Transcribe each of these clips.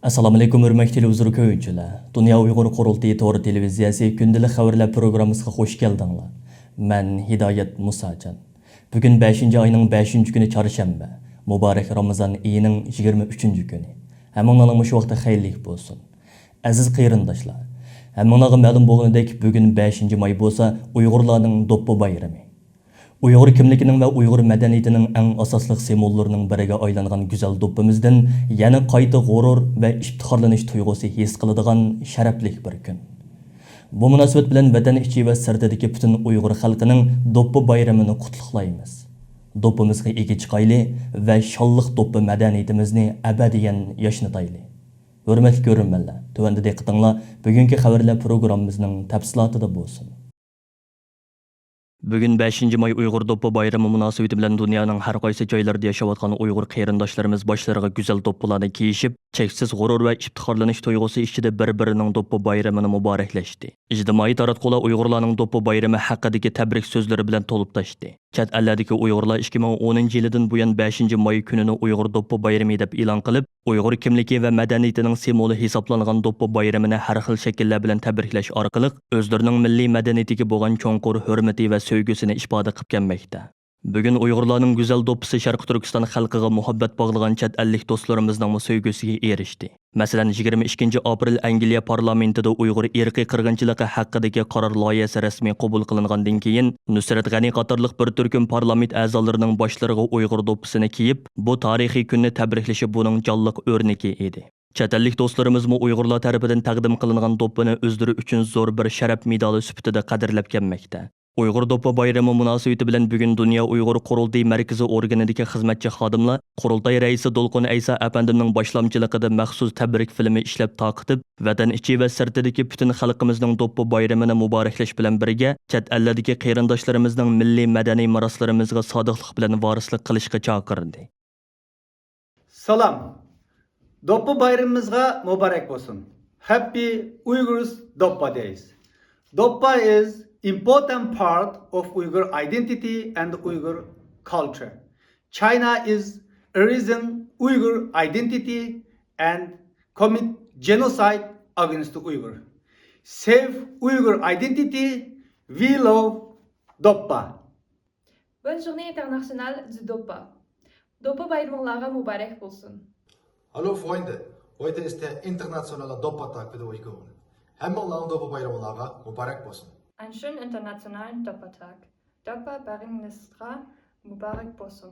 Assalamu alaykum hörmətli televizor ko'yuvchilar. Dunya Uyg'ur Qurultiyi to'g'ri televiziyasi kündəlik xəvərlər proqramımızga xoş gəldinglar. Mən Hidayət Musacan. Bugün 5-ci ayının 5-ci günü çarşamba. Mübarək Ramazan ayının 23-cü günü. Həmmanların şu vaxtda xeyirlik bolsun. Aziz qeyrindaşlar. Həmmanlara məlum bolğanidək bugün 5-ci may bolsa Uyğurlarning doppa bayrami. Uyghur kimligining va Uyghur madaniyatining eng asosli simvollarining biriga aylangan go'zal do'ppimizdan yana qayta g'urur va iftixorlanish tuyg'usi his qiladigan sharafli bir kun. Bu munosabat bilan vatan ichi va sirtidagi butun Uyghur xalqining do'ppi bayramini qutlaqlaymiz. Do'ppimizga ega chiqayli va shonliq do'ppi madaniyatimizni abadiyan yashnatayli. Hurmatli ko'ruvchilar, tuvanda diqqatinglar bugungi xabarlar programmamizning tafsilotida bo'lsin. Bugün 5 may Uyghur doppa bayrami münasebeti bilan dunyoning har qaysi joylarida yashayotgan Uyghur qeyrindoshlarimiz boshlariga go'zal doppalarni kiyishib, cheksiz g'urur va iftixorlanish tuyg'usi ichida bir-birining doppa bayramini muboraklashdi. Ijtimoiy taratqular Uyg'urlarning doppa bayrami haqidagi tabrik so'zlari bilan to'lib tashdi. Chet ellardagi Uyg'urlar 2010-yildan buyon 5 may kunini Uyg'ur doppa bayrami deb e'lon qilib, Uyg'ur kimligi va madaniyatining simvoli hisoblangan doppa bayramini har xil shakllar bilan tabriklash orqali o'zlarining milliy madaniyatiga bo'lgan cho'nqur hurmati va sevgisini ifoda qilib kelmoqda. Bugun Uyg'urlarning go'zal do'ppisi Sharq Turkiston xalqiga muhabbat bog'lagan chet ellik do'stlarimizning sevgisiga erishdi. Masalan, 22 aprel Angliya parlamentida Uyg'ur irqiy qirg'inchiligi haqidagi qaror loyihasi rasmiy qabul qilingandan keyin Nusrat G'ani qatorliq bir turkum parlament a'zolarining boshlariga Uyg'ur do'ppisini kiyib, bu tarixiy kunni tabriklashi buning jonliq o'rniki edi. Chet ellik do'stlarimizmi Uyg'urlar tarafidan taqdim qilingan do'ppini o'zlari uchun zo'r bir sharaf medali sifatida qadrlab kelmoqda. Uyghur doppa bayrami munosabati bilan bugun Dunya Uyg'ur Qurultiyi markazi organidagi xizmatchi xodimlar Qurultiyi raisi Dolqun Aysa apandimning boshlamchiligida maxsus tabrik filmi ishlab taqitib, vatan ichi va sirtidagi butun xalqimizning doppa bayramini muboraklash bilan birga chet ellardagi qeyrindoshlarimiizning milliy madaniy meroslarimizga sodiqlik bilan varislik qilishga chaqirdi. Salam. Doppa bayramimizga muborak bo'lsin. Happy Uyghurs Doppa Days. Doppa is important part of Uyghur identity and Uyghur culture. China is erasing Uyghur identity and commit genocide against the Uyghur. Save Uyghur identity, we love Doppa. Bonne journée internationale du Doppa. Doppa bayramınızga mübarek olsun. Hallo Freunde, heute ist der internationale Doppa-Tag für die Uiguren. Hammerlang Doppa bayramınızga mübarek olsun. Einen schönen internationalen Doppa-Tag. Doppa bayramınızga mübarek olsun.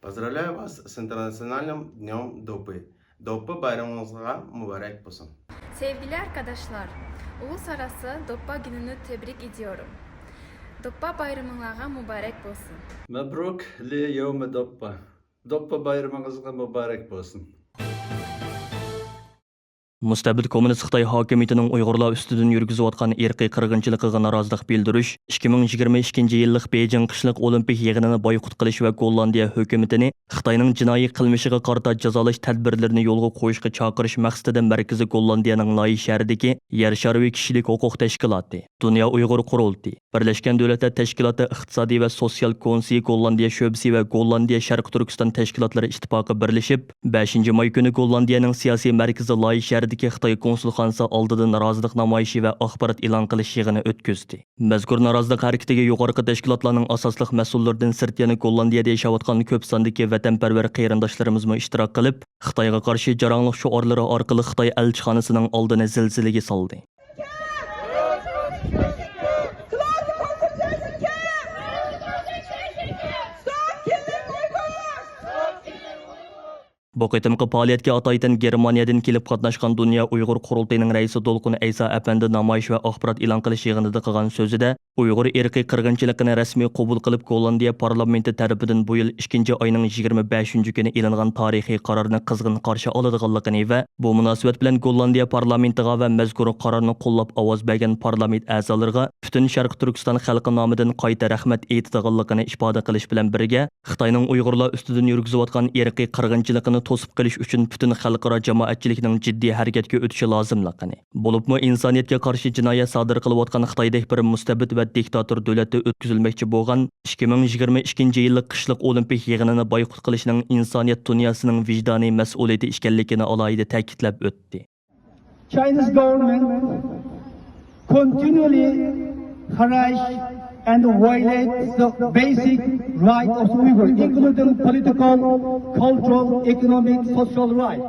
Поздравляю вас с Internationalным днем Доппы. Доппа bayramınızga mübarek olsun. Sevgili arkadaşlar, uluslararası Doppa gününü tebrik ediyorum. Doppa bayramınızga mübarek olsun. Mabruk li yevmi Doppa. Doppa bayramınızga mübarek olsun. Mustabid Kommunist Xitoy hokimiyatining Uyg'urlar ustidan yurgizayotgan irqiy qirg'inchiligiga norozilik bildirish 2022-yillik Beijing qishliq olimpik yig'inini boykot qilish va Gollandiya hukumatini Xitoyning jinoiy qilmishiga qarata jazolash tadbirlarini yo'lga qo'yishga chaqirish maqsadida Markaziy Gollandiyaning Loyi shahridagi yer shariy kishilik huquq tashkiloti, Dunya Uyg'ur Qurultiyi, Birlashgan Davlatlar Tashkiloti iqtisodiy va sotsial konsiyi Gollandiya sho'bisi va Gollandiya Sharq Turkiston tashkilotlari ittifoqi birlashib 5 may kuni Gollandiyaning siyosiy markazi Loyi shahridagi Xitoy konsulxonasi oldida norozilik namoyishi va axborot e'lon qilish yig'ini o'tkazdi. Mazkur norozilik harakatiga yuqorqi tashkilotlarning asosli mas'ullaridan sirt yana Gollandiyada yashayotgan ko'p sondagi vatanparvar qeyrindoshlarimiz ishtirok qilib, Xitoyga qarshi jaranglik shuorlari orqali Xitoy elchixonasining oldini zilzilaga soldi. Bu qitimqi faoliyatga atoydan Germaniyadan kelib qatnashgan Dunya Uyg'ur Qurultiyining raisi Dolqun Aysa apandi namoyish va axborot e'lon qilish yig'inida qilgan so'zida Uyg'ur irqiy qirg'inchiligini rasmiy qabul qilib Gollandiya parlamenti tarafidan bu yil 2-oyning 25-kuni e'longan tarixiy qarorni qizg'in qarshi oladiganligini va bu munosabat bilan Gollandiya parlamentiga va mazkur qarorni qo'llab ovoz bergan parlament a'zolariga butun Sharq Turkiston xalqi nomidan qayta rahmat aytadiganligini ifoda qilish bilan birga Xitoyning Uyg'urlar ustidan yurgizayotgan irqiy qirg'inchiligini to'sib qilish uchun butun xalqaro jamoatchilikning jiddiy harakatga o'tishi lozimligini, bo'libmi insoniyatga qarshi jinoyat sodir qilayotgan Xitoydek bir mustabid va diktator davlatda o'tkazilmoqchi bo'lgan 2022 yillik qishliq olimpik yig'inini boyqut qilishning insoniyat dunyosining vijdoniy mas'uliyati ekanligini alohida ta'kidlab o'tdi. China's government continually harass and violate the basic rights of Uyghur, including political, cultural, economic, social rights.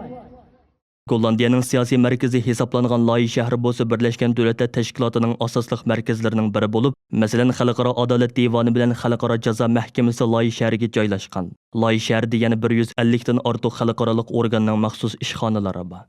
Gollandiyaning siyosiy markazi hisoblangan Loyi shahri bo'lsa Birlashgan Davlatlar Tashkilotining asosliq markazlarining biri bo'lib, masalan, Xalqaro adolat devoni bilan Xalqaro jazo mahkamasi Loyi shahriga joylashgan. Loyi shahrida yana 150 dan ortiq xalqaro organning maxsus ishxonalari bor.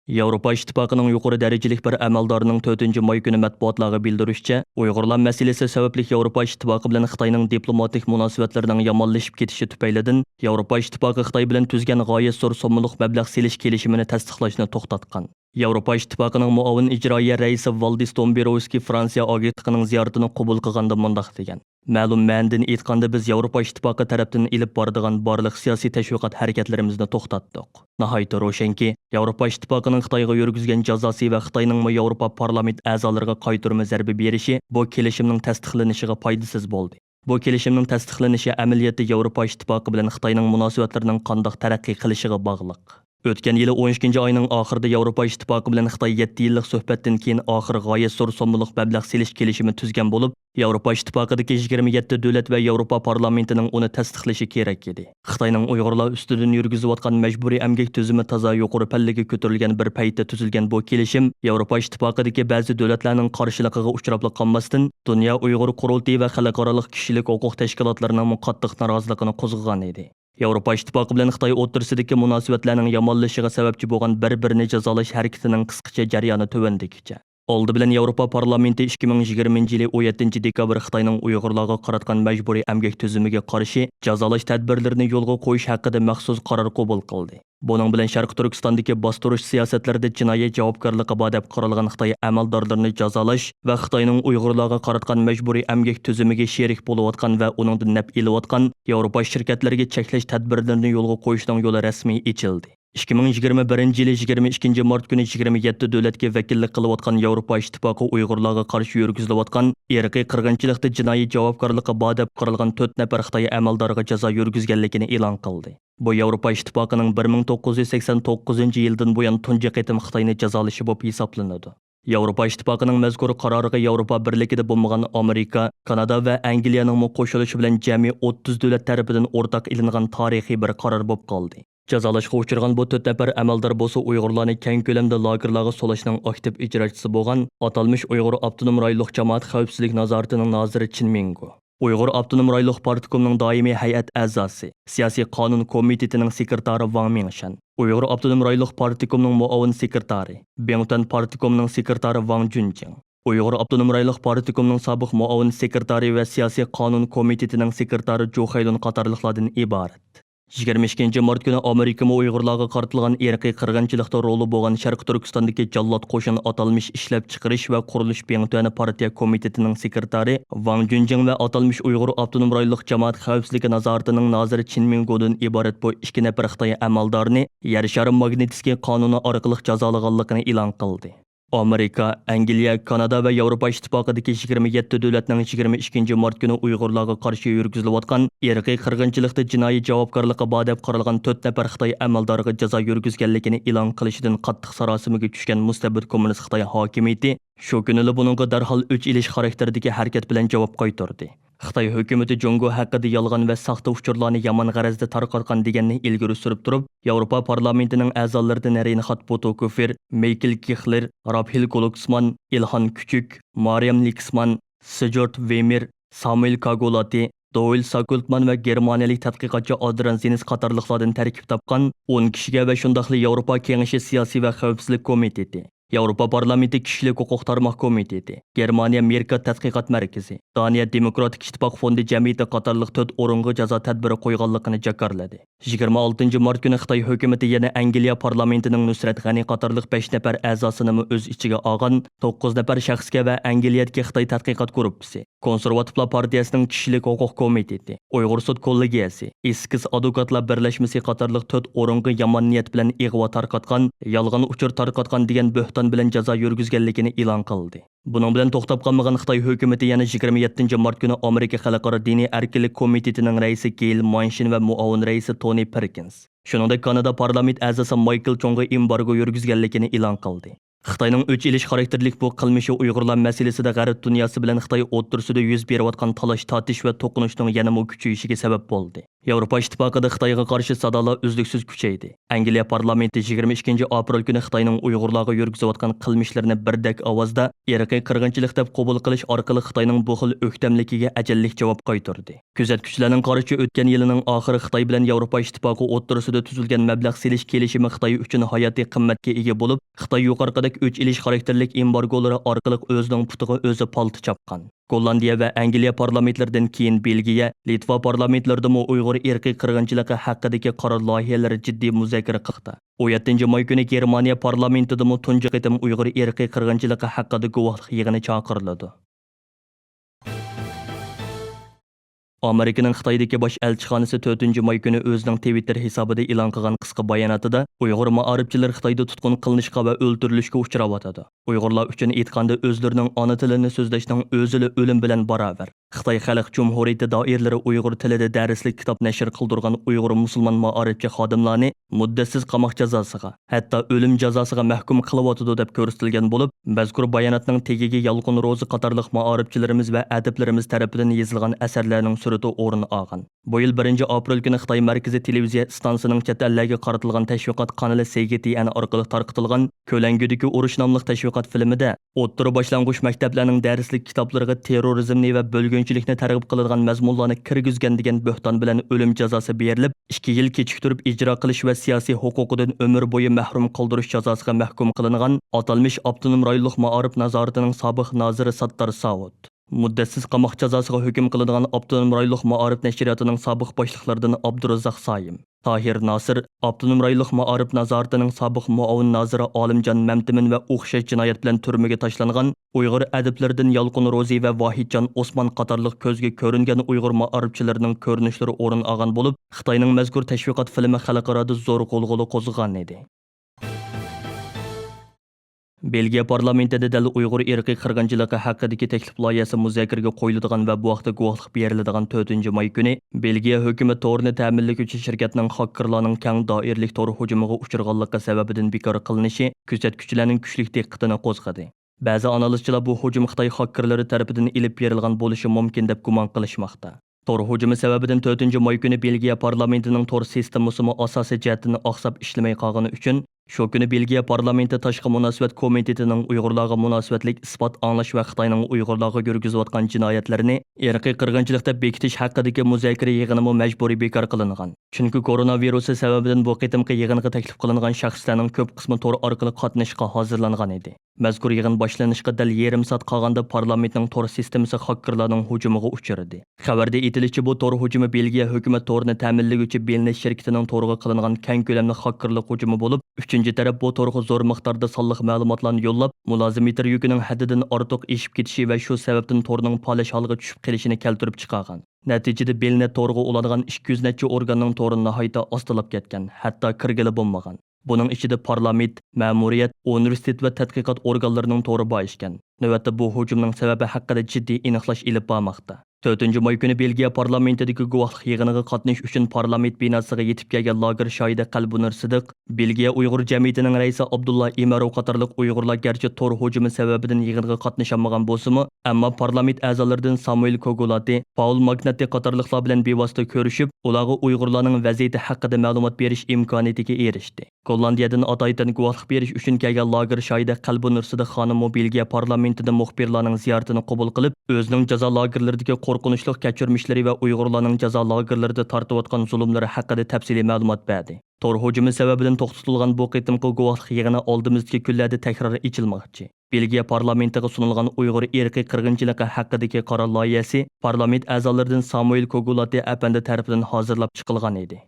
Yevropa İttifaqının yuqori darajalik bir amaldorining 4-may kuni matbuotlarga bildirishicha, Uyg'urlar masalasi sababli Yevropa İttifaqı bilan Xitoyning diplomatik munosabatlarining yomonlashib ketishi tufaylidan Yevropa İttifaqı Xitoy bilan tuzgan g'oyat zo'r so'mliq mablag' selish kelishimini tasdiqlashni to'xtatgan. Yevropa İttifaqının muavin ijroiya raisi Valdis Dombrovskiy Fransiya agentligining ziyoratini qabul qilganda mundaq degan: Ma'lum ma'nodan aytganda biz Yevropa İttifaqı tarafdan ilib boradigan barliq siyosiy tashviqot harakatlarimizni to'xtatdik. Nihoyat ro'shanki, Yevropa İttifaqının Xitoyga yurgizgan jazosi va Xitoyning Yevropa parlament a'zolariga qaytarma zarba berishi bu kelishimning tasdiqlanishiga foydasiz bo'ldi. Bu kelishimning tasdiqlanishi amaliyotda Yevropa İttifaqı bilan Xitoyning munosabatlarining qanday taraqqiy qilishiga bog'liq. O'tgan yili 12 oyning oxirida Yevropa İttifaqı bilan Xitoy 7 yillik suhbatdan keyin oxir g'oyat zo'r so'mliq mablag' selish kelishimi tuzgan bo'lib, Yevropa İttifaqidagi 27 davlat va Yevropa parlamentining uni tasdiqlashi kerak edi. Xitoyning Uyg'urlar ustidan yurgizayotgan majburiy emgak tuzumi toza yuqori pallaga ko'tarilgan bir paytda tuzilgan bu kelishim Yevropa İttifaqidagi ba'zi davlatlarning qarshiligiga uchrab qolmasdan Dunya Uyghur Qurultiyi va xalqaro kishilik huquq tashkilotlarining qattiq noroziligini qo'zg'agan edi. Yevropa İttifaqı bilan Xitoy o'rtasidagi munosabatlarning yomonlashishiga sababchi bo'lgan bir-birini jazolash harakatining qisqacha jarayoni tuvandikicha. Oldi bilan Yevropa parlamenti 2020 yili 17 dekabr Xitoyning Uyg'urlarga qaratgan majburiy emgak tuzumiga qarshi jazolash tadbirlarini yo'lga qo'yish haqida maxsus qaror qabul qildi. Buning bilan Sharq Turkistondagi bostirish siyosatlarida jinoyat javobgarligi bor deb qaralgan Xitoy amaldorlarini jazolash va Xitoyning Uyg'urlarga qaratgan majburiy emgak tuzumiga sherik bo'layotgan va uningdan naf olayotgan Yevropa shirkatlariga cheklash tadbirlarini yo'lga qo'yishning yo'li rasmiy ochildi. 2021 yili 22 mart kuni 27 davlatga vakillik qilayotgan Yevropa İttifaqı Uyg'urlarga qarshi yurgizilayotgan irqiy qirg'inchilikda jinoiy javobgarligi bor deb qaralgan 4 nafar Xitoy amaldoriga jazo yurgizganligini e'lon qildi. Bu Yevropa İttifaqının 1989 yildan buyon tunji qitim Xitoyni jazolashi bo'lib hisoblanadi. Yevropa İttifaqının mazkur qaroriga Yevropa birligida bo'lmagan Amerika, Kanada va Angliyaning qo'shilishi bilan jami 30 davlat tomonidan o'rtaq ilingan tarixiy bir qaror bo'lib qoldi. Jazolashga uchirgan bu 4 nafar amaldor bo'lsa Uyg'urlarni keng ko'lamda lagerlarga solashning aktiv ijrochisi bo'lgan atalmış Uyg'ur Avtonom rayonluq jamoat xavfsizlik nazoratining noziri Chin Mingo, Uyg'ur Avtonom rayonluq partikomining doimiy hay'at a'zosi, siyosiy qonun komitetining sekretari Wang Mingshan, Uyg'ur Avtonom rayonluq partikomining muavin sekretari, Bengtan partikomining sekretari Wang Junjing, Uyg'ur Avtonom rayonluq partikomining sobiq muavin sekretari va siyosiy qonun komitetining sekretari Jo Xaylun qatorliqlardan iborat. 22 mart kuni Amerika Uyg'urlarga qaratilgan irqiy qirg'inchilikda roli bo'lgan Sharq Turkistondagi jallod qo'shin atalmış ishlab chiqarish va qurilish Bengtuani partiya komitetining sekretari Wang Junjing va atalmış Uyg'ur Avtonom rayonluq jamoat xavfsizligi nazoratining noziri Chin Mingodan iborat bu 2 nafar Xitoy amaldorni yer shari magnitskiy qonuni orqali jazolaganligini e'lon qildi. Amerika, Angliya, Kanada va Yevropa İttifaqidagi 27 davlatning 22 mart kuni Uyg'urlarga qarshi yurgizilayotgan irqiy qirg'inchilikda jinoiy javobgarligi bor deb qaralgan 4 nafar Xitoy amaldoriga jazo yurgizganligini e'lon qilishidan qattiq sarosimaga tushgan mustabid kommunist Xitoy hokimiyati shu kunili buningga darhol o'ch ilish xarakteridagi harakat bilan javob qaytardi. Xitoy hukumati Jungo haqida yolg'on va saxta uchurlarni yomon g'arazda tarqatgan deganni ilgari surib turib, Yevropa parlamentining a'zolaridan Reinhard Bütikofer, Michael Kichler, Raphael Glucksmann, Ilhan Küçük, Mariam Lixman, Sigurd Weimer, Samuel Kagolati, Doyle Sakultman va germaniyalik tadqiqotchi Adrian Zenis qatorliqlardan tarkib topgan 10 kishiga va shundaqli Yevropa Kengashi siyosiy va xavfsizlik komiteti, Yevropa Parlamenti Kishilik huquq tarmoq komiteti, Germaniya Amerika tadqiqot markazi, Daniya Demokratik ittifoq fondi jamiyati qatorliq 4 o'ringa jazo tadbiri qo'yganligini jakarladi. 26 mart kuni Xitoy hukumatı yana Angliya parlamentining Nusrat G'ani qatorliq 5 nafar a'zosini o'z ichiga olgan 9 nafar shaxsga va Angliyadagi Xitoy tadqiqot guruhi, Konservativlar partiyasining Kishilik huquq komiteti, Uyg'ur sud kollegiyasi, Eskiz advokatlar birlashmasi qatorliq 4 o'ringa yomon niyat bilan ig'vo tarqatgan, yolg'on uchur tarqatgan degan bo'hton bilan jazo yurgizganligini e'lon qildi. Buning bilan to'xtab qolmagan Xitoy hukumatı yana 27 mart kuni Amerika Xalqaro diniy erkinlik komitetining raisi Gail Manchin va muavin raisi Tony Perkins, shuningdek Kanada parlament a'zosi Michael Chongga embargo yurgizganligini e'lon qildi. Xitoyning o'ch ilish xarakterlik bu qilmishi Uyg'urlar masalasida g'arb dunyosi bilan Xitoy o'rtasida yuz berayotgan talash tortish va to'qinishning yanada kuchayishiga sabab bo'ldi. Yevropa ittifoqida Xitoyga qarshi sadolar uzluksiz kuchaydi. Angliya parlamenti 22 aprel kuni Xitoyning Uyg'urlarga yurgizayotgan qilmishlarini birdak ovozda irqiy qirg'inchilik deb qabul qilish orqali Xitoyning bu xil o'ktamligiga ajallik javob qaytardi. Kuzatuvchilarning qarashicha o'tgan yilning oxiri Xitoy bilan Yevropa ittifoqi o'rtasida tuzilgan mablag' selish kelishimi Xitoy uchun hayotiy qimmatga ega bo'lib, Xitoy yuqoridagi o'ch ilish xarakterlik embargolari orqali o'zining putiga o'zi palti chapgan. Gollandiya va Angliya parlamentlaridan keyin Belgiya, Litva parlamentlarida Uyg'ur irqiy qirg'inchiligi haqidagi qaror loyihalari jiddiy muzokara qildi. 17 may kuni Germaniya parlamentida tunji qitim Uyg'ur irqiy qirg'inchiligi haqida guvohlik yig'ini chaqirildi. Amerikaning Xitoydagi bosh elchixonasi 4 may kuni o'zining Twitter hisobida e'lon qilgan qisqa bayonotida Uyg'ur ma'arifchilar Xitoyda tutqun qilinishga va o'ldirilishga uchrayotadi. Uyg'urlar uchun aytganda o'zlarining ona tilini so'zlashning o'zili o'lim bilan barobar. Xitoy Xalq Jumhuriyati doiralari Uyg'ur tilida darslik kitob nashr qildirgan Uyg'ur musulmon ma'arifchi xodimlarni muddatsiz qamoq jazosiga, hatto o'lim jazosiga mahkum qilyotdi deb ko'rsatilgan bo'lib, mazkur bayonotning tegiga Yolqin Ro'zi qatorliq ma'arifchilarimiz va adiblarimiz tomonidan yozilgan asarlarning surati o'rin olgan. Bu yil 1 aprel kuni Xitoy markaziy televiziya stansiyasining chet ellarga qaratilgan tashviqot kanali CGTN orqali tarqatilgan Ko'langudagi urush nomli tashviqot filmida o'rta boshlang'ich maktablarning darslik kitoblariga terrorizmni va bo'lgunchilikni targ'ib qiladigan mazmunlarni kirgizgan degan bo'hton bilan o'lim jazosi berilib, 2 yil kechiktirib ijro qilish va siyosiy huquqidan umr bo'yi mahrum qoldirish jazosiga mahkum qilingan atalmish avtonom rayonlik ma'arif nazoratining sobiq noziri Sattar Savud, muddatsiz qamoq jazosiga hukm qilingan avtonom rayonlik ma'arif nashriyotining sobiq boshliqlaridan Abdurazzoq Soyim, Tahir Nasir, avtonom rayonlik ma'arif nazoratining sobiq muavin noziri Olimjon Mamtimin va o'xshash jinoyat bilan turmaga tashlangan Uyg'ur adiblaridan Yolqin Ro'zi va Vohidjon Osmon qatorliq ko'zga ko'ringan Uyg'ur ma'arifchilarining ko'rinishlari o'rin olgan bo'lib, Xitoyning mazkur tashviqot filmi xalqaro zo'r qo'zg'olon qo'zg'agan edi. Belgiya parlamentida dal Uyg'ur irqiy qirg'inchiligi haqidagi taklif loyihasi muzokaraga qo'yiladigan va bu vaqtda guvohlik beriladigan 4 may kuni Belgiya hukumat to'rini ta'minlovchi shirkatning xakerlarning keng doiralik to'r hujumiga uchraganligi sababidan bekor qilinishi kuzatuvchilarning kuchli diqqatini qo'zg'adi. Ba'zi analizchilar bu hujum Xitoy xakerlari tomonidan ilib berilgan bo'lishi mumkin deb gumon qilishmoqda. To'r hujumi sababidan 4 may kuni Belgiya parlamentining to'r sistemasi asosiy jihatdan oqsab ishlamay qolgani uchun shu kuni Belgiya parlamenti tashqi munosabat komitetining Uyg'urlarga munosabatlik isbot anglash va Xitoyning Uyg'urlarga yurgizayotgan jinoyatlarini irqiy qirg'inchilikda bekitish haqidagi muzokara yig'ini majburiy bekor qilingan. Chunki koronavirusi sababidan bu qitimqi yig'inga taklif qilingan shaxslarning ko'p qismi to'r orqali qatnashishga hozirlangan edi. Mazkur yig'in boshlanishga dal yarim soat qolganda parlamentning to'r sistemasi xakerlarning hujumiga uchradi. Xabarda aytilishicha, bu to'r hujumi Belgiya hukumat to'rini ta'minlovchi Belnish shirkatining to'riga qilingan keng ko'lamli xakerlik hujumi bo'lib, uchinchi taraf bu to'rga zo'r miqdorda sonliq ma'lumotlarni yo'llab, mulozimiyat yukining haddidan ortiq eshib ketishi va shu sababdan to'rning polish holga tushib qolishini keltirib chiqargan. Natijada Belnet to'rga ulangan 200 necha organning to'ri nihoyatda ostilib ketgan, hatto kirgili bo'lmagan. Buning ichida parlament, ma'muriyat, universitet va tadqiqot organlarining to'ri bor ekan. Navbatda bu hujumning sababi haqida jiddiy aniqlash ilib bormoqda. 4 may kuni Belgiya parlamentidagi guvohlik yig'iniga qatnash uchun parlament binosiga yetib kelgan lager shoidi Qalbunur Sidiq, Belgiya Uyg'ur jamiyatining raisi Abdullah Imarov qatorliq Uyg'urlar garchi to'r hujumi sababidan yig'inga qatnasholmagan bo'lsa-mu, ammo parlament a'zolaridan Samuel Kogulati, Paul Magnati qatorliqlar bilan bevosita ko'rishib, ularga Uyg'urlarning vaziyati haqida ma'lumot berish imkoniyatiga erishdi. Gollandiyadan atoydan guvohlik berish uchun kelgan lager shoidi Qalbunur Sidiq xonim Belgiya parlamentida muxbirlarning ziyoratini qabul qilib, o'zining jazo lagerlaridagi qo'rqinchli kechirmishlari va Uyg'urlarning jazo lagerlarida tortayotgan zulmlari haqida tafsiliy ma'lumot berdi. Tor hujumi sababidan to'xtatilgan bu qitimqi guvohlik yig'ini oldimizdagi kunlarda takror ichilmoqchi. Belgiya parlamentiga sunilgan Uyg'ur irqiy qirg'inchiligi haqidagi qaror loyihasi parlament a'zolaridan Samuel Kogulati apandi tarafidan hozirlab chiqilgan edi.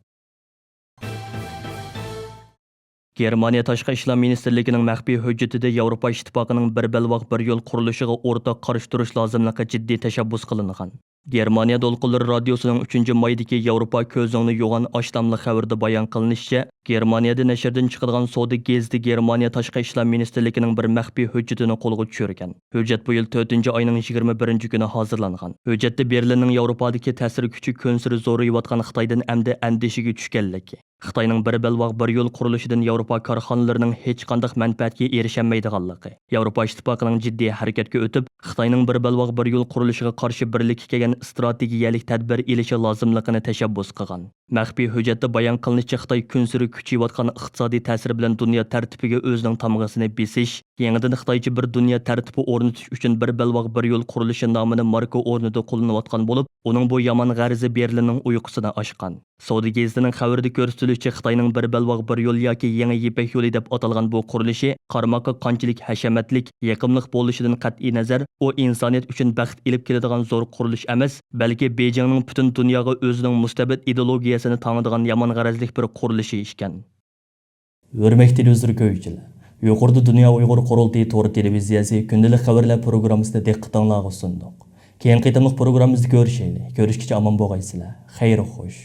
Germaniya Tashqi ishlar ministrligining maxfiy hujjatida Yevropa ittifoqining bir balvoq bir yo'l qurilishiga o'rtaq qarshi turish lozimligi jiddiy tashabbus qilingan. Germaniya Dolqinlari radiosining 3-maydagi Yevropa ko'zingni yo'g'an ashtamli xabarda bayon qilinishicha, Germaniyada nashrdan chiqadigan Sodi geziti Germaniya Tashqi ishlar ministrligining bir maxfiy hujjatini qo'lga tushirgan. Hujjat bu yil 4-oyning 21-kuni hozirlangan. Hujjatda Berlinning Yevropadagi ta'sir kuchi ko'nsiri zo'rayotgan Xitoydan amdi andishiga tushganligi. Xitoyning bir balvoq bir yo'l qurilishidan Yevropa korxonalarining hech qanday manfaatga erishamaydiganligi. Yevropa ittifoqining jiddiy harakatga o'tib, Xitoyning bir balvoq bir yo'l qurilishiga qarshi birlikka kelgan strategiyalik tadbir elishi lozimligini tashabbus qilgan. Maxfiy hujjatda bayon qilinishicha, Xitoy kunsiri kuchayotgan iqtisodiy ta'sir bilan dunyo tartibiga o'zining tamg'asini besish, yangidan Xitoycha bir dunyo tartibi o'rnatish uchun bir balvoq bir yo'l qurilishi nomini marka o'rnida qo'llanayotgan bo'lib, uning bu yomon g'arzi Berlinning uyqusini oshgan. Saudi gezitining xabarida ko'rsatilishicha, Xitoyning bir balvoq bir yo'l yoki yangi Ipak yo'li deb atalgan bu qurilishi qarmoqqa qanchalik hashamatlik, yaqimliq bo'lishidan qat'iy nazar, u insoniyat uchun baxt ilib keladigan zo'r qurilish emas, balki Beijingning butun dunyoga o'zining mustabid ideologiyasini tanıdığan yomon g'arazlik bir qurilishi ekan. Hurmatli televizor ko'ruvchilar, yuqorida Dunya Uyg'ur Qurultiyi to'g'ri televiziyasi kundalik xabarlar programmasida diqqatingizga sundiq. Keyingi qitimliq programmamizda ko'rishaylik. Ko'rishgacha omon bo'lgaysizlar. Xayr xo'sh.